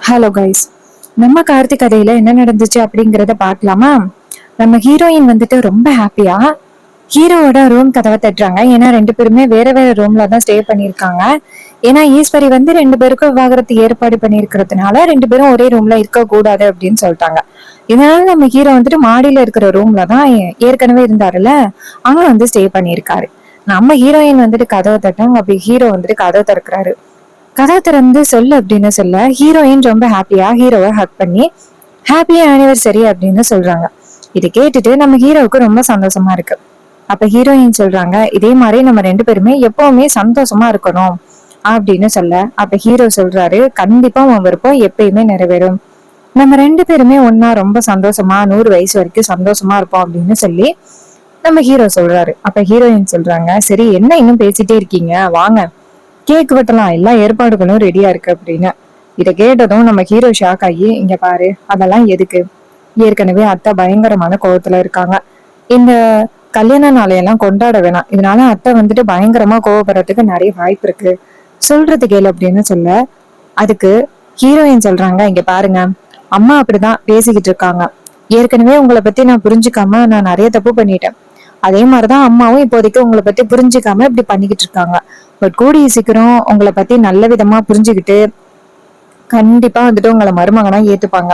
Hello guys, நம்ம கார்த்திக் கதையில என்ன நடந்துச்சு அப்படிங்கிறத பார்க்கலாமா? நம்ம ஹீரோயின் வந்துட்டு ரொம்ப ஹாப்பியா ஹீரோவோட ரூம் கதவை தட்டுறாங்க. ஏன்னா ரெண்டு பேருமே வேற வேற ரூம்ல தான் ஸ்டே பண்ணியிருக்காங்க. ஏன்னா ஈஸ்வரி வந்து ரெண்டு பேருக்கும் விவாகரத்து ஏற்பாடு பண்ணியிருக்கிறதுனால ரெண்டு பேரும் ஒரே ரூம்ல இருக்க கூடாது அப்படின்னு சொல்லிட்டாங்க. இதனால நம்ம ஹீரோ வந்துட்டு மாடியில இருக்கிற ரூம்ல தான் ஏற்கனவே இருந்தாருல, அங்க வந்து ஸ்டே பண்ணியிருக்காரு. நம்ம ஹீரோயின் வந்துட்டு கதவை தட்டாங்க. அப்படி ஹீரோ வந்துட்டு கதவை திறக்கிறாரு. கதை திறந்து சொல்லு அப்படின்னு சொல்ல ஹீரோயின் ரொம்ப ஹாப்பியா ஹீரோவை ஹக் பண்ணி ஹாப்பி ஆனிவர்சரி அப்படின்னு சொல்றாங்க. இது கேட்டுட்டு நம்ம ஹீரோவுக்கு ரொம்ப சந்தோஷமா இருக்கு. அப்ப ஹீரோயின் சொல்றாங்க, இதே மாதிரி நம்ம ரெண்டு பேருமே எப்பவுமே சந்தோஷமா இருக்கணும் அப்படின்னு சொல்ல, அப்ப ஹீரோ சொல்றாரு, கண்டிப்பா உன் விருப்பம் எப்பயுமே நிறைவேறும். நம்ம ரெண்டு பேருமே ஒன்னா ரொம்ப சந்தோஷமா 100 வயசு வரைக்கும் சந்தோஷமா இருப்போம் அப்படின்னு சொல்லி நம்ம ஹீரோ சொல்றாரு. அப்ப ஹீரோயின் சொல்றாங்க, சரி என்ன இன்னும் பேசிட்டே இருக்கீங்க, வாங்க கேக் வெட்டலாம், எல்லா ஏற்பாடுகளும் ரெடியா இருக்கு அப்படின்னு. இதை கேட்டதும் நம்ம ஹீரோ ஷாக் ஆகி, இங்க பாரு அதெல்லாம் எதுக்கு, ஏற்கனவே அத்தை பயங்கரமான கோவத்துல இருக்காங்க, இந்த கல்யாண நாளையெல்லாம் கொண்டாட வேணாம், இதனால அத்தை வந்துட்டு பயங்கரமா கோவப்படுறதுக்கு நிறைய வாய்ப்பு இருக்கு, சொல்றது கேளு அப்படின்னு சொல்ல, அதுக்கு ஹீரோயின் சொல்றாங்க, இங்க பாருங்க அம்மா அப்படிதான் பேசிக்கிட்டு இருக்காங்க, ஏற்கனவே உங்களை பத்தி நான் புரிஞ்சுக்காம நான் நிறைய தப்பு பண்ணிட்டேன், அதே மாதிரிதான் அம்மாவும் இப்போதைக்கு உங்களை பத்தி புரிஞ்சுக்காம இப்படி பண்ணிக்கிட்டு இருக்காங்க. பட் கூடிய சீக்கிரம் உங்களை பத்தி நல்ல விதமா புரிஞ்சுக்கிட்டு கண்டிப்பா வந்துட்டு உங்களை மருமகனா ஏத்துப்பாங்க.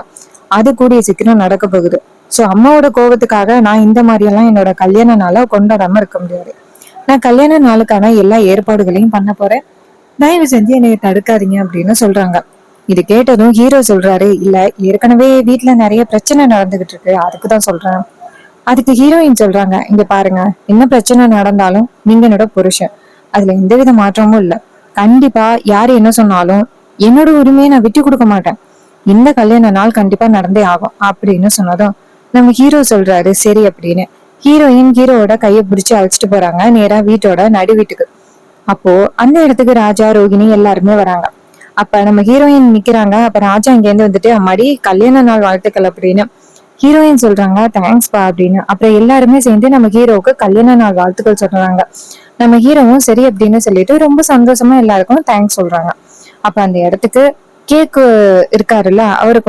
அது கூடிய சீக்கிரம் நடக்க போகுது. சோ அம்மாவோட கோபத்துக்காக நான் இந்த மாதிரி எல்லாம் என்னோட கல்யாண நாளை கொண்டாடாம இருக்க முடியாது. நான் கல்யாண நாளுக்கான எல்லா ஏற்பாடுகளையும் பண்ண போறேன், தயவு செஞ்சு என்னை தடுக்காதீங்க அப்படின்னு சொல்றாங்க. இது கேட்டதும் ஹீரோ சொல்றாரு, இல்ல ஏற்கனவே வீட்டுல நிறைய பிரச்சனை நடந்துகிட்டு இருக்கு, அதுக்குதான் சொல்றேன். அதுக்கு ஹீரோயின் சொல்றாங்க, இங்க பாருங்க என்ன பிரச்சனை நடந்தாலும் நீங்க என்னோட புருஷன், அதுல எந்தவித மாற்றமும் இல்ல, கண்டிப்பா யாரு என்ன சொன்னாலும் என்னோட உரிமையை நான் விட்டு கொடுக்க மாட்டேன், இந்த கல்யாண நாள் கண்டிப்பா நடந்தே ஆகும் அப்படின்னு சொன்னதும் நம்ம ஹீரோ சொல்றாரு சரி அப்படின்னு. ஹீரோயின் ஹீரோவோட கையை பிடிச்சு அழைச்சிட்டு போறாங்க நேரா வீட்டோட நடு வீட்டுக்கு. அப்போ அந்த இடத்துக்கு ராஜா ரோகிணி எல்லாருமே வராங்க. அப்ப நம்ம ஹீரோயின் நிக்கிறாங்க. அப்ப ராஜா இங்க இருந்து வந்துட்டு, அம்மாடி கல்யாண நாள் வாழ்த்துக்கள் அப்படின்னு. ஹீரோயின் சொல்றாங்க, தேங்க்ஸ்பா அப்படின்னு. அப்புறம் எல்லாருமே சேர்ந்து நம்ம ஹீரோவுக்கு கல்யாண நாள் வாழ்த்துக்கள் சொல்றாங்க. நம்ம ஹீரோவும் சரி அப்படின்னு சொல்லிட்டு ரொம்ப சந்தோஷமா எல்லாருக்கும் தேங்க்ஸ் சொல்றாங்க. அப்ப அந்த இடத்துக்கு கேக்கு இருக்காருல்ல, அவரு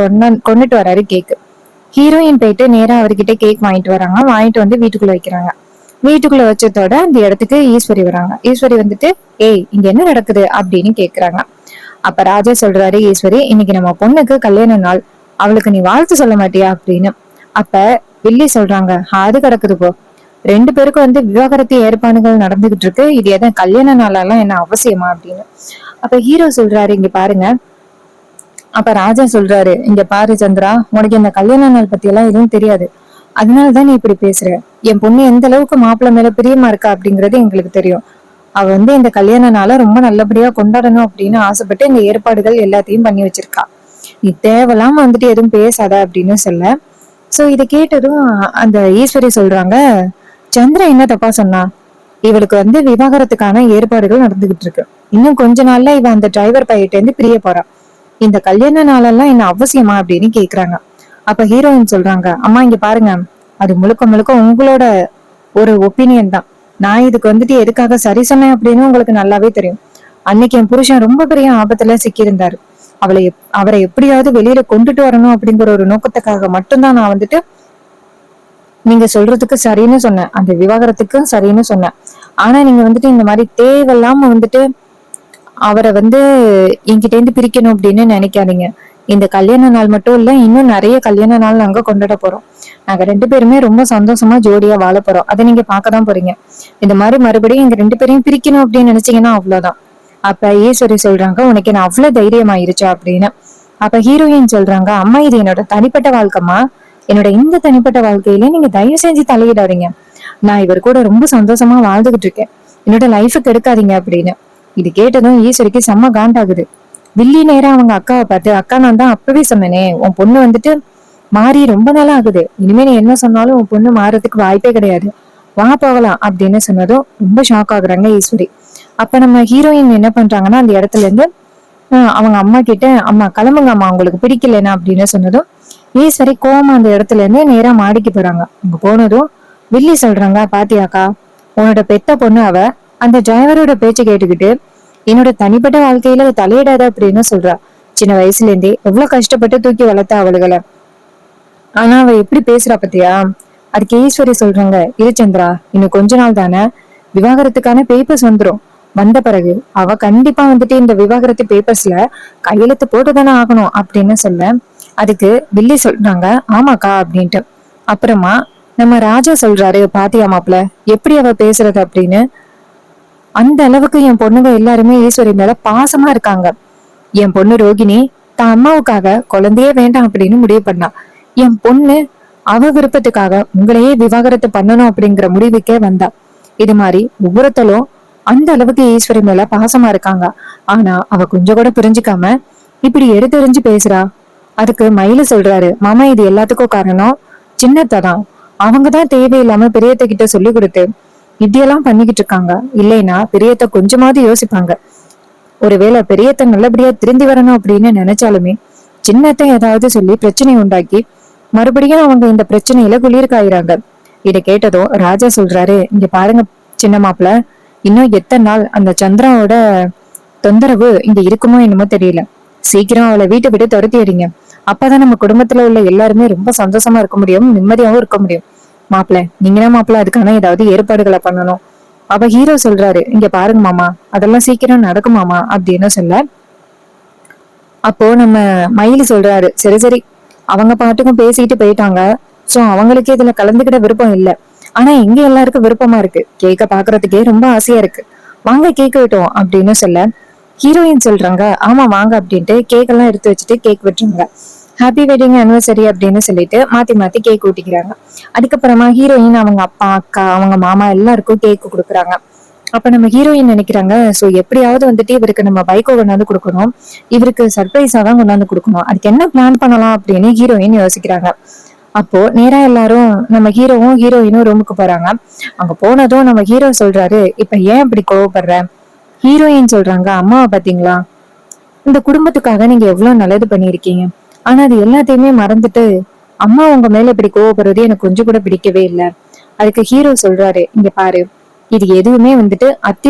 கொண்டுட்டு வராரு கேக்கு. ஹீரோயின் போயிட்டு நேரா அவர்கிட்ட கேக் வாங்கிட்டு வராங்க. வாங்கிட்டு வந்து வீட்டுக்குள்ள வைக்கிறாங்க. வீட்டுக்குள்ள வச்சதோட அந்த இடத்துக்கு ஈஸ்வரி வராங்க. ஈஸ்வரி வந்துட்டு, ஏய் இங்க என்ன நடக்குது அப்படின்னு கேக்குறாங்க. அப்ப ராஜா சொல்றாரு, ஈஸ்வரி இன்னைக்கு நம்ம பொண்ணுக்கு கல்யாண நாள், அவளுக்கு நீ வாழ்த்து சொல்ல மாட்டியா அப்படின்னு. அப்ப வில்லி சொல்றாங்க, அது கிடக்குது போ, ரெண்டு பேருக்கும் வந்து விவாகரத்து ஏற்பாடுகள் நடந்துகிட்டு இருக்கு, இது எதன் கல்யாண நாளெல்லாம் என்ன அவசியமா அப்படின்னு. அப்ப ஹீரோ சொல்றாரு, இங்க பாருங்க. அப்ப ராஜா சொல்றாரு, இங்க பாரு சந்திரா, உனக்கு இந்த கல்யாண நாள் பத்தி எல்லாம் எதுவும் தெரியாது, அதனாலதான் நீ இப்படி பேசுற, என் பொண்ணு எந்த அளவுக்கு மாப்பிள்ள மேல பிரியமா இருக்கா அப்படிங்கறது எங்களுக்கு தெரியும், அவ வந்து இந்த கல்யாண நாளை ரொம்ப நல்லபடியா கொண்டாடணும் அப்படின்னு ஆசைப்பட்டு இந்த ஏற்பாடுகள் எல்லாத்தையும் பண்ணி வச்சிருக்கா, நீ தேவையில்லாம வந்துட்டு எதுவும் பேசாத அப்படின்னு சொல்ல. சோ இதை கேட்டதும் அந்த ஈஸ்வரி சொல்றாங்க, சந்திரா என்ன தப்பா சொன்னா, இவளுக்கு வந்து விவாகரத்துக்கான ஏற்பாடுகள் நடந்துகிட்டு இருக்கு, இன்னும் கொஞ்ச நாள்ல இவ அந்த டிரைவர் பையிட்ட இருந்து பிரிய போறா, இந்த கல்யாண நாளெல்லாம் என்ன அவசியமா அப்படின்னு கேக்குறாங்க. அப்ப ஹீரோயின் சொல்றாங்க, அம்மா இங்க பாருங்க, அது முழுக்க முழுக்க உங்களோட ஒரு ஒப்பீனியன் தான், நான் இதுக்கு வந்துட்டு எதுக்காக சரி சொன்னேன் அப்படின்னு உங்களுக்கு நல்லாவே தெரியும், அன்னைக்கு என் புருஷன் ரொம்ப பெரிய ஆபத்துல சிக்கியிருந்தாரு, அவரை எப்படியாவது வெளியில கொண்டுட்டு வரணும் அப்படிங்கிற ஒரு நோக்கத்துக்காக மட்டும்தான் நான் வந்துட்டு நீங்க சொல்றதுக்கு சரின்னு சொன்னேன், அந்த விவாகரத்துக்கு சரின்னு சொன்னேன், ஆனா நீங்க வந்துட்டு இந்த மாதிரி தேவையில்லாம வந்துட்டு அவரை வந்து என்கிட்ட இருந்து பிரிக்கணும் அப்படின்னு நினைக்காதீங்க, இந்த கல்யாண நாள் மட்டும் இல்ல, இன்னும் நிறைய கல்யாண நாள் நாங்க கொண்டாட போறோம், நாங்க ரெண்டு பேருமே ரொம்ப சந்தோஷமா ஜோடியா வாழ போறோம், அதை நீங்க பார்க்கதான் போறீங்க, இந்த மாதிரி மறுபடியும் எங்க ரெண்டு பேரையும் பிரிக்கணும் அப்படின்னு நினைச்சீங்கன்னா அவ்வளவுதான். அப்ப ஈஸ்வரி சொல்றாங்க, உனக்கு என்ன அவ்வளவு தைரியம் ஆயிருச்சா அப்படின்னு. அப்ப ஹீரோயின் சொல்றாங்க, அம்மா இது என்னோட தனிப்பட்ட வாழ்க்கைமா, என்னோட இந்த தனிப்பட்ட வாழ்க்கையில நீங்க தயவு செஞ்சு தலையிடாதீங்க, நான் இவர் கூட ரொம்ப சந்தோஷமா வாழ்ந்துகிட்டு இருக்கேன், என்னோட லைஃபுக்கு எடுக்காதீங்க அப்படின்னு. இது கேட்டதும் ஈஸ்வரிக்கு செம்ம காண்டாகுது. வில்லி நேரம் அவங்க அக்காவை பார்த்து, அக்கா நான் தான் அப்பவே சொன்னேனே உன் பொண்ணு வந்துட்டு மாறி ரொம்ப நாளா ஆகுது, இனிமே நீ என்ன சொன்னாலும் உன் பொண்ணு மாறதுக்கு வாய்ப்பே கிடையாது, வா போகலாம் அப்படின்னு சொன்னதும் ரொம்ப ஷாக் ஆகுறாங்க ஈஸ்வரி. அப்ப நம்ம ஹீரோயின் என்ன பண்றாங்கன்னா, அந்த இடத்துல இருந்து அவங்க அம்மா கிட்ட, அம்மா கிளம்புங்க அம்மா உங்களுக்கு பிடிக்கலன்னா அப்படின்னு சொன்னதும் ஈஸ்வரி கோவமா அந்த இடத்துல இருந்து நேரா மாடிக்கு போறாங்க. அங்க போனதும் வில்லி சொல்றாங்க, பாத்தியாக்கா உன்னோட பெத்த பொண்ணு அவ அந்த டிரைவரோட பேச்சு கேட்டுக்கிட்டு என்னோட தனிப்பட்ட வாழ்க்கையில தலையிடாத அப்படின்னு சொல்றா, சின்ன வயசுல இருந்தே எவ்வளவு கஷ்டப்பட்டு தூக்கி வளர்த்தா அவளுகளை. ஆனா அவ எப்படி பேசுறா பத்தியா? அதுக்கு ஈஸ்வரி சொல்றாங்க, இரு சந்திரா, இன்னும் கொஞ்ச நாள் தானே விவாகரத்துக்கான பேப்பர்ஸ் வந்துரும். வந்த பிறகு அவ கண்டிப்பா வந்துட்டு இந்த விவாகரத்து பேப்பர்ஸ்ல கையெழுத்து போட்டுதானே ஆகணும் அப்படின்னு சொல்ல, அதுக்கு வில்லி சொல்றாங்க, ஆமாக்கா அப்படின்ட்டு. அப்புறமா நம்ம ராஜா சொல்றாரு, பாத்தியா மாப்பிள எப்படி அவ பேசுறது அப்படின்னு. அந்த அளவுக்கு என் பொண்ணுங்க எல்லாருமே ஈஸ்வரி மேல பாசமா இருக்காங்க. என் பொண்ணு ரோகிணி தான் அம்மாவுக்காக குழந்தையே வேண்டாம் அப்படின்னு முடிவு பண்ணா. என் பொண்ணு அவ விருப்பத்துக்காக உங்களையே விவாகரத்து பண்ணணும் அப்படிங்கிற முடிவுக்கே வந்தா. இது மாதிரி ஒவ்வொருத்தரும் அந்த அளவுக்கு ஈஸ்வரி மேல பாசமா இருக்காங்க. ஆனா அவ கொஞ்சம் கூட புரிஞ்சுக்காம இப்படி எடுத்தெறிஞ்சு பேசுறா. அதுக்கு மயிலு சொல்றாரு, மாமா இது எல்லாத்துக்கும் காரணம் சின்னத்தான். அவங்கதான் தேவையில்லாம பெரியத்த கிட்ட சொல்லி கொடுத்து இப்படியெல்லாம் பண்ணிக்கிட்டு இருக்காங்க. இல்லைன்னா பெரியத்த கொஞ்சமாவது யோசிப்பாங்க. ஒருவேளை பெரியத்த நல்லபடியா திருந்தி வரணும் அப்படின்னு நினைச்சாலுமே சின்னத்தை ஏதாவது சொல்லி பிரச்சனை உண்டாக்கி மறுபடியும் அவங்க இந்த பிரச்சனையில குளிர்காயிறாங்க. இதை கேட்டதும் ராஜா சொல்றாரு, இங்க பாருங்க சின்ன மாப்பிள்ள, இன்னும் எத்தனை நாள் அந்த சந்திராவோட தொந்தரவு இங்க இருக்குமோ என்னமோ தெரியல. சீக்கிரம் அவளை வீட்டை விட்டு துரத்தி அடிங்க. அப்பதான் நம்ம குடும்பத்துல உள்ள எல்லாருமே ரொம்ப சந்தோஷமா இருக்க முடியும், நிம்மதியாவும் இருக்க முடியும். மாப்பிள்ள நீங்கதான் மாப்பிள்ள அதுக்கான ஏதாவது ஏற்பாடுகளை பண்ணணும். அவ ஹீரோ சொல்றாரு, இங்க பாருங்க மாமா, அதெல்லாம் சீக்கிரம் நடக்குமாமா அப்படின்னு சொல்ல, அப்போ நம்ம மயிலு சொல்றாரு, சரி சரி, அவங்க பாட்டுக்கும் பேசிட்டு போயிட்டாங்க. சோ அவங்களுக்கு இதுல கலந்துக்கிட விருப்பம் இல்ல. ஆனா எங்க எல்லாருக்கும் விருப்பமா இருக்கு. கேக்க பாக்குறதுக்கே ரொம்ப ஆசையா இருக்கு. வாங்க கேக் விட்டோம் அப்படின்னு சொல்ல, ஹீரோயின் சொல்றாங்க, ஆமா வாங்க அப்படின்ட்டு கேக் எல்லாம் எடுத்து வச்சுட்டு கேக் வெட்டுறாங்க. ஹாப்பி வெட்டிங் அனிவர்சரி அப்படின்னு சொல்லிட்டு மாத்தி மாத்தி கேக் ஊட்டிக்கிறாங்க. அதுக்கப்புறமா ஹீரோயின் அவங்க அப்பா அக்கா அவங்க மாமா எல்லாருக்கும் கேக் கொடுக்குறாங்க. அப்ப நம்ம ஹீரோயின் நினைக்கிறாங்க, சோ எப்படியாவது வந்துட்டு இவருக்கு நம்ம பைக்கோ கொண்டாந்து கொடுக்கணும், இவருக்கு சர்ப்ரைஸா தான் கொண்டாந்து கொடுக்கணும், அதுக்கு என்ன பிளான் பண்ணலாம் அப்படின்னு ஹீரோயின் யோசிக்கிறாங்க. அப்போ நேரா எல்லாரும் நம்ம ஹீரோவும் ஹீரோயினும் ரூமுக்கு போறாங்க. அங்க போனதும் நம்ம ஹீரோ சொல்றாரு, இப்ப ஏன் இப்படி கோவப்படுற? ஹீரோயின் சொல்றாங்க, அம்மாவை பாத்தீங்களா, இந்த குடும்பத்துக்காக நீங்க எவ்வளவு நல்லது பண்ணிருக்கீங்க. ஆனா அது எல்லாத்தையுமே மறந்துட்டு அம்மா உங்க மேல இப்படி கோவப்படுறது எனக்கு கொஞ்சம் கூட பிடிக்கவே இல்லை. அதுக்கு ஹீரோ சொல்றாரு, இங்க பாரு, இது எதுவுமே வந்துட்டு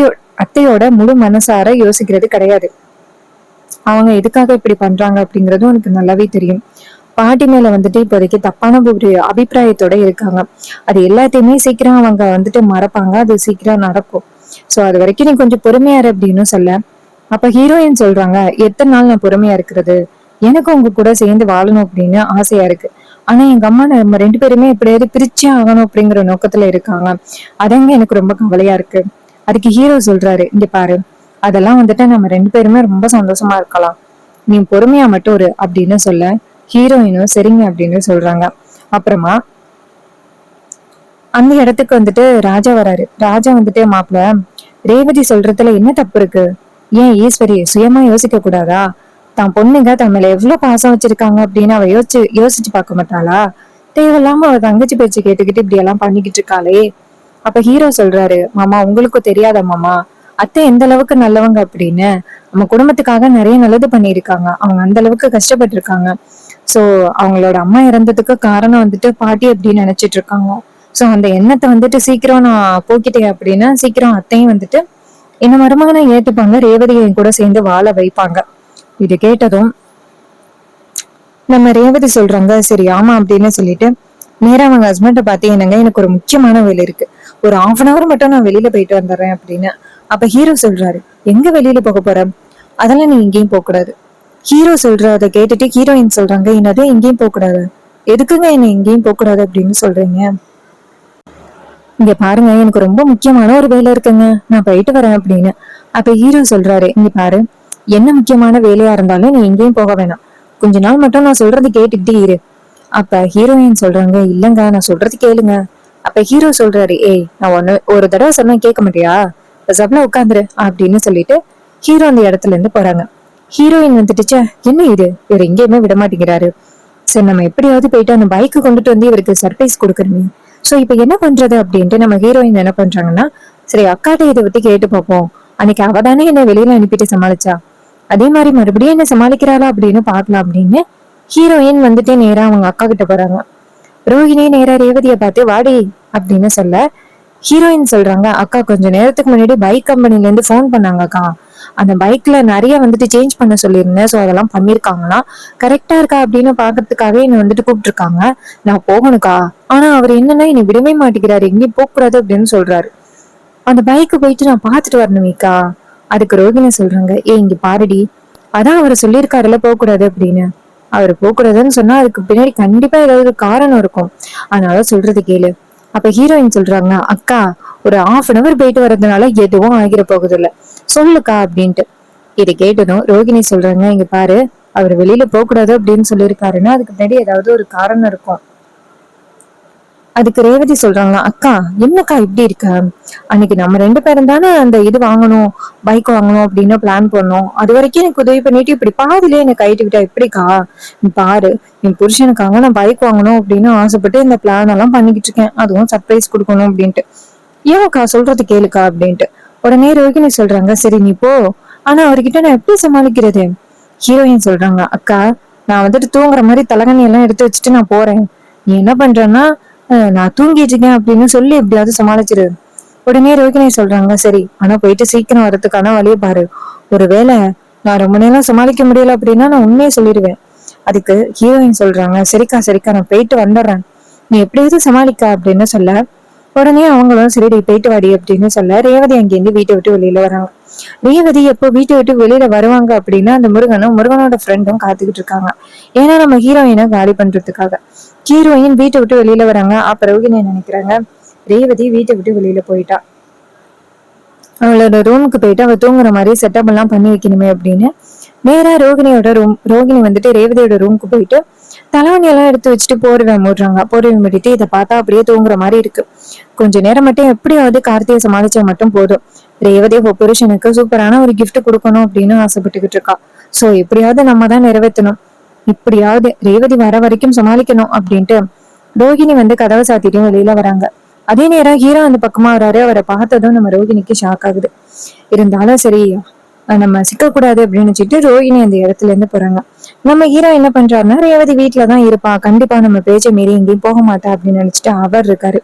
அத்தையோட முழு மனசார யோசிக்கிறது கிடையாது. அவங்க எதுக்காக இப்படி பண்றாங்க அப்படிங்கறதும் எனக்கு நல்லாவே தெரியும். பாட்டி மேல வந்துட்டு இப்போதைக்கு தப்பான ஒரு அபிப்பிராயத்தோட இருக்காங்க. அது எல்லாத்தையுமே சீக்கிரம் அவங்க வந்துட்டு மறப்பாங்க, அது சீக்கிரம் நடக்கும். சோ அது வரைக்கும் நீ கொஞ்சம் பொறுமையா இரு அப்படின்னு சொல்ல, அப்ப ஹீரோயின் சொல்றாங்க, எத்தனை நாள் நான் பொறுமையா இருக்கிறது, எனக்கு உங்க கூட சேர்ந்து வாழணும் அப்படின்னு ஆசையா இருக்கு. ஆனா எங்க அம்மா நம்ம ரெண்டு பேருமே எப்படியாவது பிரிச்சே ஆகணும் அப்படிங்கிற நோக்கத்துல இருக்காங்க. அதங்க எனக்கு ரொம்ப கவலையா இருக்கு. அதுக்கு ஹீரோ சொல்றாரு, இங்க பாரு, அதெல்லாம் வந்துட்டு நம்ம ரெண்டு பேருமே ரொம்ப சந்தோஷமா இருக்கலாம், நீ பொறுமையா மட்டும் இரு அப்படின்னு சொல்ல, ஹீரோயினும் சரிங்க அப்படின்னு சொல்றாங்க. அப்புறமா அந்த இடத்துக்கு வந்துட்டு ராஜா வராரு. ராஜா வந்துட்டு, மாப்பிள்ள ரேவதி சொல்றதுல என்ன தப்பு இருக்கு? ஏன் ஈஸ்வரி சுயமா யோசிக்க கூடாதா? தான் பொண்ணுங்க தன் மேல எவ்வளவு பாசம் வச்சிருக்காங்க அப்படின்னு அவ யோசிச்சு பார்க்க மாட்டாளா? தேவையில்லாம அவ தங்கச்சி பேச்சு கேட்டுக்கிட்டு இப்படி எல்லாம் பண்ணிக்கிட்டு இருக்காளே. அப்ப ஹீரோ சொல்றாரு, மாமா உங்களுக்கும் தெரியாத மாமா, அத்தை எந்த அளவுக்கு நல்லவங்க அப்படின்னு. நம்ம குடும்பத்துக்காக நிறைய நல்லது பண்ணிருக்காங்க, அவங்க அந்த அளவுக்கு கஷ்டப்பட்டு இருக்காங்க. சோ அவங்களோட அம்மா இறந்ததுக்கு காரணம் வந்துட்டு பாட்டி அப்படின்னு நினைச்சிட்டு இருக்காங்க. சோ அந்த எண்ணத்தை வந்துட்டு சீக்கிரம் நான் போக்கிட்டேன் அப்படின்னா சீக்கிரம் அத்தையும் வந்துட்டு என்ன மருமகனை ஏத்துப்பாங்க, ரேவதியையும் கூட சேர்ந்து வாழ வைப்பாங்க. இது கேட்டதும் நம்ம ரேவதி சொல்றாங்க, சரி ஆமா அப்படின்னு சொல்லிட்டு நேரா அவங்க ஹஸ்பண்ட பார்த்து, என்னங்க எனக்கு ஒரு முக்கியமான வேலை இருக்கு, ஒரு 1/2 hour மட்டும் நான் வெளியில போயிட்டு வந்துடுறேன் அப்படின்னு. அப்ப ஹீரோ சொல்றாரு, எங்க வெளியில போக போற? அதெல்லாம் நீ எங்கேயும் போக கூடாது. ஹீரோ சொல்றத கேட்டுட்டு ஹீரோயின் சொல்றாங்க, என்னது எங்கேயும் போக கூடாது? எதுக்குங்க என்ன எங்கேயும் போக கூடாது அப்படின்னு சொல்றீங்க? இங்க பாருங்க, எனக்கு ரொம்ப முக்கியமான ஒரு வேலை இருக்குங்க, நான் போயிட்டு வரேன் அப்படின்னு. அப்ப ஹீரோ சொல்றாரு, இங்க பாரு, என்ன முக்கியமான வேலையா இருந்தாலும் நீ எங்கேயும் போக வேணாம், கொஞ்ச நாள் மட்டும் நான் சொல்றது கேட்டுக்கிட்டே இரு. அப்ப ஹீரோயின் சொல்றாங்க, இல்லங்க நான் சொல்றது கேளுங்க. அப்ப ஹீரோ சொல்றாரு, ஏய் நான் ஒரு தடவை சொன்னா கேட்க மாட்டியா, சப்ல உட்காந்துரு அப்படின்னு சொல்லிட்டு ஹீரோ அந்த இடத்துல இருந்து போறாங்க. ஹீரோயின் வந்துட்டுச்சா, என்ன இது இவர் எங்கேயுமே விட மாட்டேங்கிறாரு, சரி நம்ம எப்படியாவது போயிட்டு அந்த பைக்கு கொண்டுட்டு வந்து இவருக்கு சர்ப்ரைஸ் கொடுக்கணுமே. சோ இப்ப என்ன பண்றது அப்படின்ட்டு நம்ம ஹீரோயின் என்ன பண்றாங்கன்னா, சரி அக்காட்ட இதை பத்தி கேட்டு பார்ப்போம், அன்னைக்கு அவதானே என்ன வெளியில அனுப்பிட்டு சமாளிச்சா, அதே மாதிரி மறுபடியும் என்ன சமாளிக்கிறாளா அப்படின்னு பாக்கலாம் அப்படின்னு ஹீரோயின் வந்துட்டு நேரா அவங்க அக்கா கிட்ட போறாங்க. ரோஹிணி நேரா ரேவதிய பார்த்து, வாடி அப்படின்னு சொல்ல, ஹீரோயின் சொல்றாங்க, அக்கா கொஞ்ச நேரத்துக்கு முன்னாடி பைக் கம்பெனில இருந்து போன் பண்ணாங்க அக்கா, அந்த பைக்ல நிறைய வந்துட்டு சேஞ்ச் பண்ண சொல்லியிருந்தேன், ஸோ அதெல்லாம் பண்ணிருக்காங்களா, கரெக்டா இருக்கா அப்படின்னு பாக்குறதுக்காக என்னை வந்துட்டு கூப்பிட்டுருக்காங்க. நான் போகணுக்கா. ஆனா அவர் என்னன்னா என்னை விடவே மாட்டேங்கிறாரு, எங்கேயும் போக கூடாது அப்படின்னு சொல்றாரு. அந்த பைக்கு போயிட்டு நான் பாத்துட்டு வரணுமேக்கா. அதுக்கு ரோகிணி சொல்றாங்க, இங்க பாருடி, அதான் அவர் சொல்லியிருக்காருல போக கூடாது அப்படின்னு. அவர் போக கூடாதுன்னு சொன்னா அதுக்கு பின்னாடி கண்டிப்பா ஏதாவது ஒரு காரணம் இருக்கும், அதனால சொல்றது கேளு. அப்ப ஹீரோயின் சொல்றாங்க, அக்கா ஒரு 1/2 hour போயிட்டு வர்றதுனால எதுவும் ஆகிர போகுது இல்ல, சொல்லுக்கா அப்படின்ட்டு. இதை கேட்டதும் ரோகிணி சொல்றாங்க, இங்க பாரு, அவர் வெளியில போக கூடாது அப்படின்னு சொல்லியிருக்காருன்னா அதுக்கு பின்னாடி ஏதாவது ஒரு காரணம் இருக்கும். அதுக்கு ரேவதி சொல்றாங்களா, அக்கா என்னக்கா இப்படி இருக்க, அன்னைக்கு நம்ம 2 பேரும் தானே அந்த இது வாங்கணும், பைக் வாங்கணும் அப்படின்னு பிளான் பண்ணோம், அது வரைக்கும் எனக்கு உதவி பண்ணிட்டு இப்படி பாதிலே என்னை கைட்டு விட்டா எப்படிக்கா. நீ பாரு, என் புருஷனுக்காக நான் பைக் வாங்கணும் அப்படின்னு ஆசைப்பட்டு இந்த பிளான் எல்லாம் பண்ணிக்கிட்டு இருக்கேன், அதுவும் சர்ப்ரைஸ் கொடுக்கணும் அப்படின்ட்டு. ஏன்க்கா சொல்றது கேளுக்கா அப்படின்ட்டு. உடனே ரோகிணி சொல்றாங்க, சரி நீ போ, ஆனா அவர்கிட்ட நான் எப்படி சமாளிக்கிறது. ஹீரோயின் சொல்றாங்க, அக்கா நான் வந்துட்டு தூங்குற மாதிரி தலகணி எல்லாம் எடுத்து வச்சுட்டு நான் போறேன், நீ என்ன பண்றேன்னா நான் தூங்கிட்டு இருக்கேன் அப்படின்னு சொல்லி எப்படியாவது சமாளிச்சிரு. உடனே ரோகிணி சொல்றாங்க, சரி ஆனா போயிட்டு சீக்கிரம் வர்றதுக்கான வழியை பாரு, ஒருவேளை நான் ரொம்ப நேரம் சமாளிக்க முடியல அப்படின்னா நான் உண்மையை சொல்லிடுவேன். அதுக்கு ஹீரோயின் சொல்றாங்க, சரிக்கா சரிக்கா நான் போயிட்டு வந்துடுறேன், நீ எப்படியாவது சமாளிக்கா அப்படின்னு சொல்ல, உடனே அவங்களும் சரிடி போயிட்டு வாடி அப்படின்னு சொல்ல ரேவதி அங்கிருந்து வீட்டை விட்டு வெளியில வராங்க. ரேவதி எப்போ வீட்டை விட்டு வெளியில வருவாங்க அப்படின்னா அந்த முருகனோட ஃப்ரெண்டும் காத்துக்கிட்டு இருக்காங்க, ஏன்னா நம்ம ஹீரோயினை காலி பண்றதுக்காக. ஹீரோயின் வீட்டை விட்டு வெளியில வராங்க. அப்ப ரோகிணி நினைக்கிறாங்க, ரேவதி வீட்டை விட்டு வெளியில போயிட்டா, அவளோட ரூமுக்கு போயிட்டு அவ தூங்குற மாதிரி செட்டப் எல்லாம் பண்ணி வைக்கணுமே அப்படின்னு நேரா ரோகிணி வந்துட்டு ரேவதியோட ரூமுக்கு போயிட்டு தலைவணி எல்லாம் எடுத்து வச்சுட்டு போர்வை மூடுறாங்க. போர்வை மூடிட்டு இதை பார்த்தா அப்படியே தூங்குற மாதிரி இருக்கு. கொஞ்ச நேரம் மட்டும் எப்படியாவது கார்த்தியை சமாளிச்சா மட்டும் போதும், ரேவதி புருஷனுக்கு சூப்பரான ஒரு கிஃப்ட் கொடுக்கணும் அப்படின்னு ஆசைப்பட்டுக்கிட்டு இருக்கா. சோ எப்படியாவது நம்ம தான் நிறைவேற்றணும், இப்படியாவது ரேவதி வர வரைக்கும் சமாளிக்கணும் அப்படின்ட்டு ரோகிணி வந்து கதவை சாத்திட்டும் வெளியில வராங்க. அதே நேரம் ஹீரோ அந்த பக்கமா வராரு. அவரை பார்த்ததும் நம்ம ரோகிணிக்கு ஷாக் ஆகுது. இருந்தாலும் சரி நம்ம சிக்கக்கூடாது அப்படின்னு வச்சுட்டு ரோகிணி அந்த இடத்துல இருந்து போறாங்க. நம்ம ஹீரோ என்ன பண்றாருன்னா, ரேவதி வீட்டுலதான் இருப்பா, கண்டிப்பா நம்ம பேச்சை மீறி எங்கேயும் போக மாட்டா அப்படின்னு நினைச்சிட்டு அவர் இருக்காரு.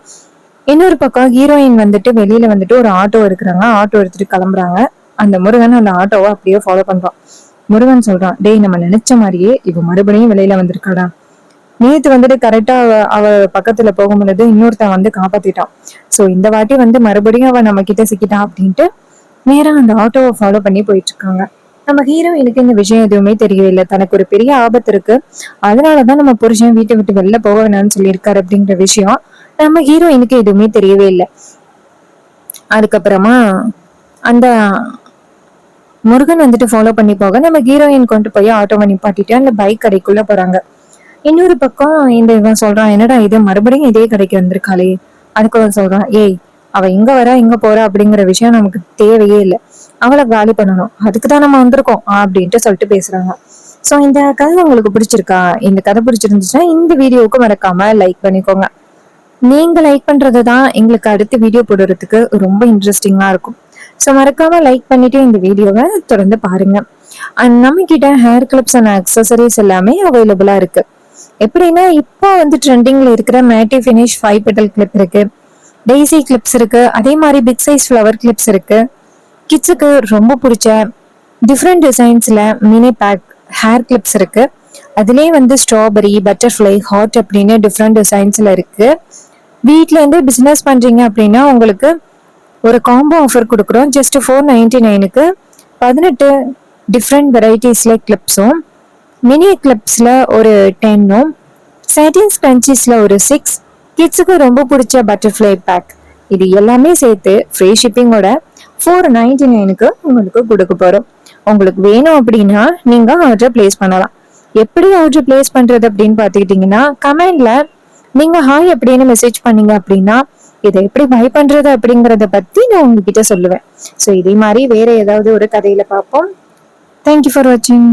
இன்னொரு பக்கம் ஹீரோயின் வந்துட்டு வெளியில வந்துட்டு ஒரு ஆட்டோ எடுக்கிறாங்க. ஆட்டோ எடுத்துட்டு கிளம்புறாங்க. அந்த முருகன் அந்த ஆட்டோவை அப்படியே ஃபாலோ பண்றான். முருகன் சொல்றான், டேய் நம்ம நினைச்ச மாதிரியே இவ மறுபடியும் வெளியில வந்திருக்காடா, நேத்து வந்துட்டு கரெக்டா அவ பக்கத்துல போகும்பொழுது இன்னொருத்தன் வந்து காப்பாத்திட்டான், சோ இந்த வாட்டி வந்து மறுபடியும் அவ நம்ம கிட்ட சிக்கிட்டான் அப்படின்ட்டு நேரா அந்த ஆட்டோவை ஃபாலோ பண்ணி போயிட்டு இருக்காங்க. நம்ம ஹீரோயினுக்கு இந்த விஷயம் எதுவுமே தெரியவே இல்லை, தனக்கு ஒரு பெரிய ஆபத்து இருக்கு, அதனாலதான் நம்ம புருஷன் வீட்டை விட்டு வெளில போக வேணாம்னு சொல்லியிருக்காரு அப்படிங்கிற விஷயம் நம்ம ஹீரோயினுக்கு எதுவுமே தெரியவே இல்லை. அதுக்கப்புறமா அந்த முருகன் வந்துட்டு ஃபாலோ பண்ணி போக நம்ம ஹீரோயின் கொண்டு போய் ஆட்டோவை நிப்பாட்டிட்டு அந்த பைக் கடைக்குள்ள போறாங்க. இன்னொரு பக்கம் இந்த இவன் சொல்றான், என்னடா இது மறுபடியும் இதே கடைக்கு வந்திருக்காளே. அதுக்கு அவன் சொல்றான், ஏய் அவ எங்க வரா எங்க போறா அப்படிங்கிற விஷயம் நமக்கு தேவையே இல்லை, அவளை காலி பண்ணணும், அதுக்குதான் நம்ம வந்திருக்கோம் அப்படின்ட்டு சொல்லிட்டு பேசுறாங்க. சோ இந்த கதை உங்களுக்கு பிடிச்சிருக்கா? இந்த கதை பிடிச்சிருந்துச்சுன்னா இந்த வீடியோவுக்கு மறக்காம லைக் பண்ணிக்கோங்க. நீங்க லைக் பண்றது தான் எங்களுக்கு அடுத்த வீடியோ போடுறதுக்கு ரொம்ப இன்ட்ரெஸ்டிங்கா இருக்கும். ஸோ மறக்காம லைக் பண்ணிட்டு இந்த வீடியோவை தொடர்ந்து பாருங்க. அண்ட் நம்ம கிட்ட ஹேர் கிளிப்ஸ் அண்ட் அக்சசரிஸ் எல்லாமே அவைலபிளா இருக்கு. எப்படின்னா இப்போ வந்து ட்ரெண்டிங்ல இருக்கிற மேட்டி ஃபினிஷ் 5 பெட்டல் கிளிப் இருக்கு, டெய்ஸி கிளிப்ஸ் இருக்கு, அதே மாதிரி பிக் சைஸ் ஃப்ளவர் கிளிப்ஸ் இருக்கு. கிட்ஸுக்கு ரொம்ப பிடிச்ச டிஃப்ரெண்ட் டிசைன்ஸ்ல மினி பேக் ஹேர் கிளிப்ஸ் இருக்கு. அதுலயே வந்து ஸ்ட்ராபெரி, பட்டர்ஃப்ளை, ஹார்ட் அப்படின்னு டிஃப்ரெண்ட் டிசைன்ஸ்ல இருக்கு. வீட்ல இருந்து பிசினஸ் பண்றீங்க அப்படின்னா உங்களுக்கு ஒரு காம்போ ஆஃபர் கொடுக்குறோம். ஜஸ்ட் 499க்கு 18 டிஃப்ரெண்ட் வெரைட்டிஸ்ல கிளிப்ஸும், மினி கிளிப்ஸ்ல ஒரு 10ம், சாட்டின் ஸ்பஞ்சிஸ்ல ஒரு 6, கிட்ஸுக்கு ரொம்ப பிடிச்ச பட்டர்ஃப்ளை பேக், இது எல்லாமே சேர்த்து ஃப்ரீ ஷிப்பிங்கோட 499க்கு உங்களுக்கு கொடுக்க போறோம். உங்களுக்கு வேணும் அப்படின்னா நீங்க ஆர்டர் பிளேஸ் பண்ணலாம். எப்படி ஆர்டர் பிளேஸ் பண்றது அப்படின்னு பாத்துக்கிட்டீங்கன்னா, கமெண்ட்ல நீங்க ஹாய் அப்படின்னு மெசேஜ் பண்ணீங்க அப்படின்னா இதை எப்படி பை பண்றது அப்படிங்கறத பத்தி நான் உங்ககிட்ட சொல்லுவேன். சோ இதே மாதிரி வேற ஏதாவது ஒரு கதையில பார்ப்போம். தேங்க்யூ ஃபார் வாட்சிங்.